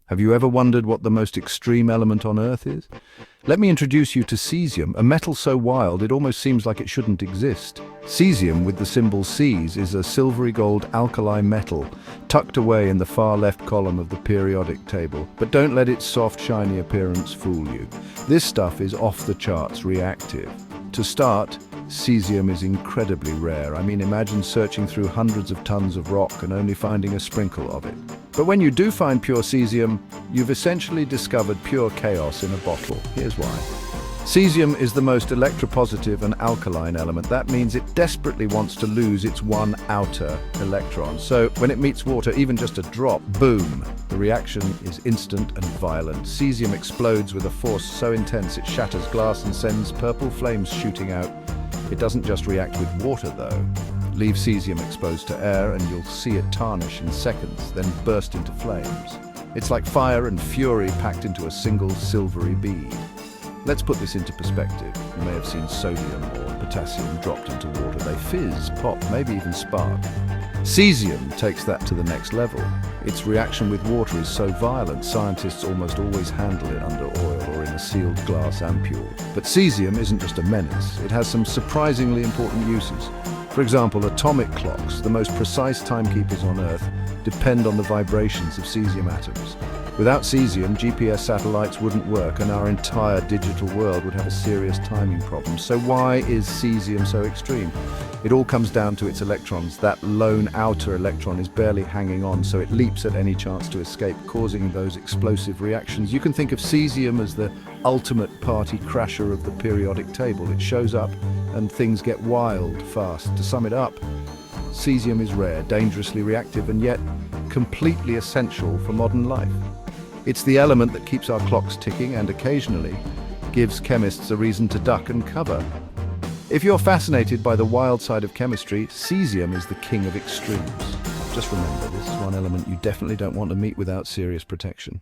Have you ever wondered what the most extreme element on Earth is? Let me introduce you to cesium, a metal so wild it almost seems like it shouldn't exist. Cesium, with the symbol Cs, is a silvery gold alkali metal, tucked away in the far left column of the periodic table. But don't let its soft, shiny appearance fool you. This stuff is off the charts reactive. To start, cesium is incredibly rare. Imagine searching through hundreds of tons of rock and only finding a sprinkle of it. But when you do find pure cesium, you've essentially discovered pure chaos in a bottle. Here's why. Cesium is the most electropositive and alkaline element. That means it desperately wants to lose its one outer electron. So when it meets water, even just a drop, boom, the reaction is instant and violent. Cesium explodes with a force so intense it shatters glass and sends purple flames shooting out. It doesn't just react with water though. Leave cesium exposed to air and you'll see it tarnish in seconds, then burst into flames. It's like fire and fury packed into a single silvery bead. Let's put this into perspective. You may have seen sodium or potassium dropped into water. They fizz, pop, maybe even spark. Cesium takes that to the next level. Its reaction with water is so violent, scientists almost always handle it under oil or in a sealed glass ampule. But cesium isn't just a menace. It has some surprisingly important uses. For example, atomic clocks, the most precise timekeepers on Earth, depend on the vibrations of cesium atoms. Without cesium, GPS satellites wouldn't work and our entire digital world would have a serious timing problem. So why is cesium so extreme? It all comes down to its electrons. That lone outer electron is barely hanging on, so it leaps at any chance to escape, causing those explosive reactions. You can think of cesium as the ultimate party crasher of the periodic table. It shows up and things get wild fast. To sum it up, cesium is rare, dangerously reactive, and yet completely essential for modern life. It's the element that keeps our clocks ticking and occasionally gives chemists a reason to duck and cover. If you're fascinated by the wild side of chemistry, cesium is the king of extremes. Just remember, this is one element you definitely don't want to meet without serious protection.